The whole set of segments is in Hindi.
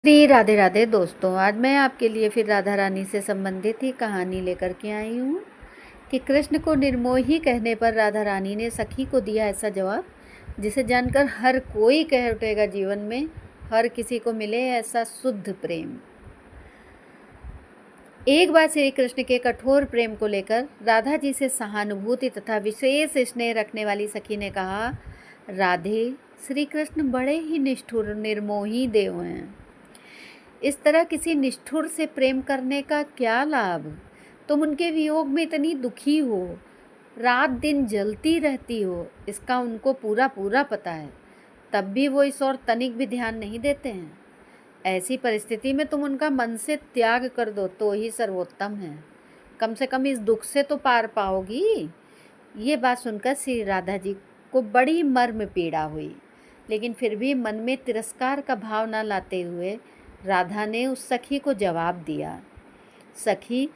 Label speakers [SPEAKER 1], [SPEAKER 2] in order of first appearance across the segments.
[SPEAKER 1] श्री राधे राधे दोस्तों, आज मैं आपके लिए फिर राधा रानी से संबंधित ही कहानी लेकर के आई हूँ कि कृष्ण को निर्मोही कहने पर राधा रानी ने सखी को दिया ऐसा जवाब जिसे जानकर हर कोई कह उठेगा जीवन में हर किसी को मिले ऐसा शुद्ध प्रेम। एक बार श्री कृष्ण के कठोर प्रेम को लेकर राधा जी से सहानुभूति तथा विशेष स्नेह रखने वाली सखी ने कहा, राधे, श्री कृष्ण बड़े ही निष्ठुर निर्मोही देव हैं। इस तरह किसी निष्ठुर से प्रेम करने का क्या लाभ? तुम उनके वियोग में इतनी दुखी हो, रात दिन जलती रहती हो, इसका उनको पूरा पूरा पता है, तब भी वो इस और तनिक भी ध्यान नहीं देते हैं। ऐसी परिस्थिति में तुम उनका मन से त्याग कर दो तो ही सर्वोत्तम है। कम से कम इस दुख से तो पार पाओगी। ये बात सुनकर श्री राधा जी को बड़ी मर्म पीड़ा हुई, लेकिन फिर भी मन में तिरस्कार का भाव न लाते हुए राधा ने उस सखी को जवाब दिया, सखी,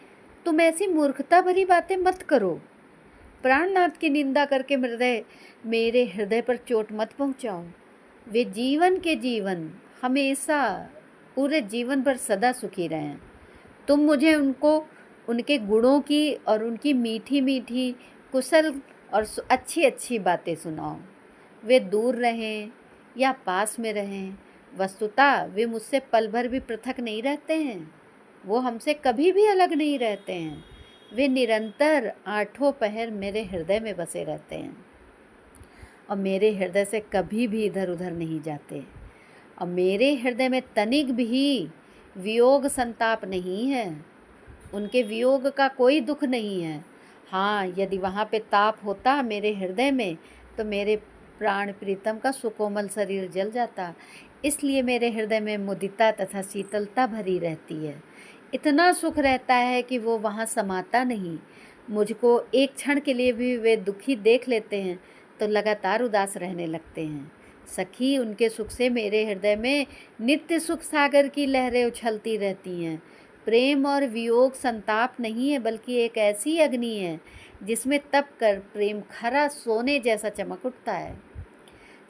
[SPEAKER 1] तुम ऐसी मूर्खता भरी बातें मत करो। प्राणनाथ की निंदा करके मेरे हृदय पर चोट मत पहुंचाओ। वे जीवन के जीवन हमेशा पूरे जीवन भर सदा सुखी रहें। तुम मुझे उनके गुणों की और उनकी मीठी मीठी कुशल और अच्छी अच्छी बातें सुनाओ। वे दूर रहें या पास में रहें, वस्तुतः वे मुझसे पल भर भी पृथक नहीं रहते हैं। वो हमसे कभी भी अलग नहीं रहते हैं। वे निरंतर आठों पहर मेरे हृदय में बसे रहते हैं और मेरे हृदय से कभी भी इधर उधर नहीं जाते। और मेरे हृदय में तनिक भी वियोग संताप नहीं है। उनके वियोग का कोई दुख नहीं है। हाँ, यदि वहाँ पे ताप होता मेरे हृदय में तो मेरे प्राण प्रीतम का सुकोमल शरीर जल जाता। इसलिए मेरे हृदय में मुदिता तथा शीतलता भरी रहती है। इतना सुख रहता है कि वो वहाँ समाता नहीं। मुझको एक क्षण के लिए भी वे दुखी देख लेते हैं तो लगातार उदास रहने लगते हैं। सखी, उनके सुख से मेरे हृदय में नित्य सुख सागर की लहरें उछलती रहती हैं। प्रेम और वियोग संताप नहीं है, बल्कि एक ऐसी अग्नि है जिसमें तप कर प्रेम खरा सोने जैसा चमक उठता है।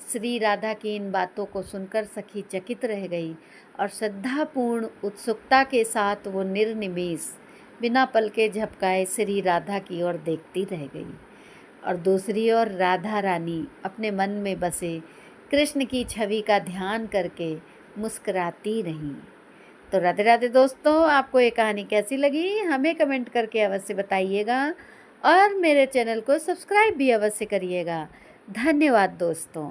[SPEAKER 1] श्री राधा की इन बातों को सुनकर सखी चकित रह गई और श्रद्धापूर्ण उत्सुकता के साथ वो निर्निमेष बिना पलके झपकाए श्री राधा की ओर देखती रह गई। और दूसरी ओर राधा रानी अपने मन में बसे कृष्ण की छवि का ध्यान करके मुस्कुराती रहीं। तो राधे राधे दोस्तों, आपको ये कहानी कैसी लगी हमें कमेंट करके अवश्य बताइएगा और मेरे चैनल को सब्सक्राइब भी अवश्य करिएगा। धन्यवाद दोस्तों।